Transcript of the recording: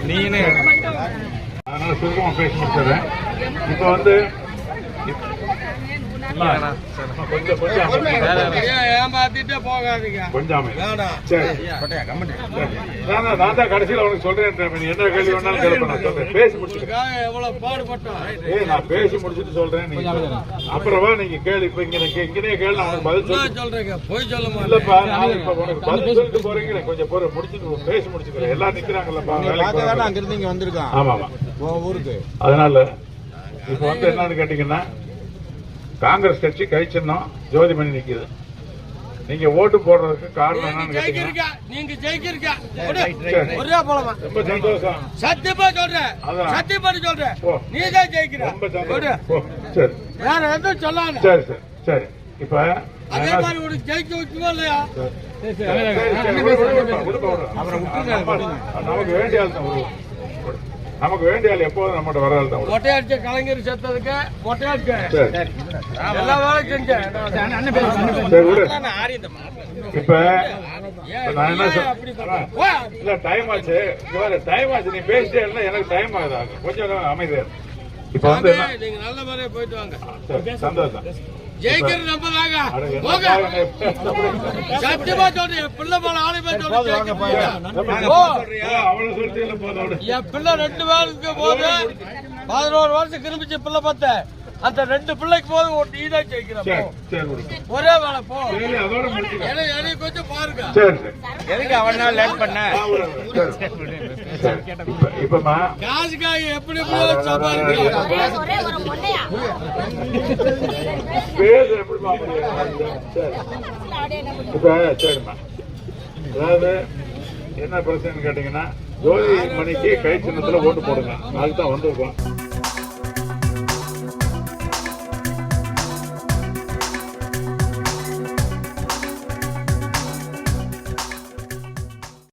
நீனே அதனால சுருக்கமா பேச முடிச்சது. இப்ப வந்து ஏமாத்திட்டே போகாதீங்க. கொஞ்சம் நான் தான் கடைசியில் அவனுக்கு சொல்றேன். என்ன கேள்வி வேணாலும் கேட்பேன். பேசி முடிச்சுக்கிறேன். எவ்வளவு பாடுபட்டோம். நான் பேசி முடிச்சுட்டு சொல்றேன். நீங்க அப்புறமா நீங்க கேள்வி இப்ப இங்கனே கேள்வி அவனுக்கு பதில் சொல்றீங்க. போய் சொல்ல இல்லப்பா. நான் இப்ப உனக்கு பதில் சொல்லிட்டு போறீங்க. கொஞ்சம் பொறு முடிச்சுட்டு பேசி முடிச்சுக்கிறேன். எல்லாம் நிக்கிறாங்கல்லப்பா. அங்க இருந்து இங்க வந்திருக்கான். ஆமா ஆமா ஊருக்கு. அதனால இப்ப வந்து என்னன்னு கேட்டீங்கன்னா, காங்கிரஸ் கட்சி கை சின்னம் ஜோதிமணி நிக்குது. நீங்க ஓட்டு போடுறதுக்கு காரணம் என்னன்னு கேட்டீங்கன்னா, நீங்க ஜெயிக்கிறீங்க. ஒரே போலமா. ரொம்ப சந்தோஷம். சத்தியமா சொல்றேன். சத்தியமா சொல்றேன். நீ தான் ஜெயிக்கிற. ரொம்ப சந்தோஷம். சரி. வேற எதுவும் சொல்லாத. சரி சரி சரி. இப்ப அதே மாதிரி உனக்கு ஜெயிக்க வச்சுமா இல்லையா? நமக்கு வேண்டிய ஆள் தான். நமக்கு வேண்டிய ஆள் எப்போதும் நம்மகிட்ட வர ஆள் தான். மொட்டையடிச்ச கலைஞர் செத்ததுக்கு மொட்டையடிச்ச எல்லா வேலையும் செஞ்சேன். இப்ப நான் என்ன இல்ல டைம் ஆச்சு. டைம் ஆச்சு. நீ பேசிட்டே இருந்தா எனக்கு டைம் ஆகுது. கொஞ்சம் அமைதியா. இப்ப வந்து நீங்க நல்ல மாதிரியே போயிட்டு வாங்க. சந்தோஷம். ஜெயிக்கிற நம்ம தாங்க. சத்தியமா சொல்றேன். பிள்ளை போல ஆளுமே சொல்றேன். என் பிள்ளை 2 பேருக்கு போது 11 வருஷம் கிரும்பிச்சு பிள்ளை பார்த்த. அந்த 2 பிள்ளைக்கு போது நீதான் ஜெயிக்கிறப்போ ஒரே வேலை போ. எனக்கு கொஞ்சம் பாருங்க. எதுக்கு அவனா லேட் பண்ண? இப்பமா காசுக்காக எப்படி சம்பாதிக்கலாம். இப்ப சரிம்மா. அதாவது என்ன பிரச்சனைன்னு கேட்டீங்கன்னா, ஜோதி மணிக்கு கை சின்னத்துல ஓட்டு போடுங்க. அதுதான் வந்திருக்கோம்.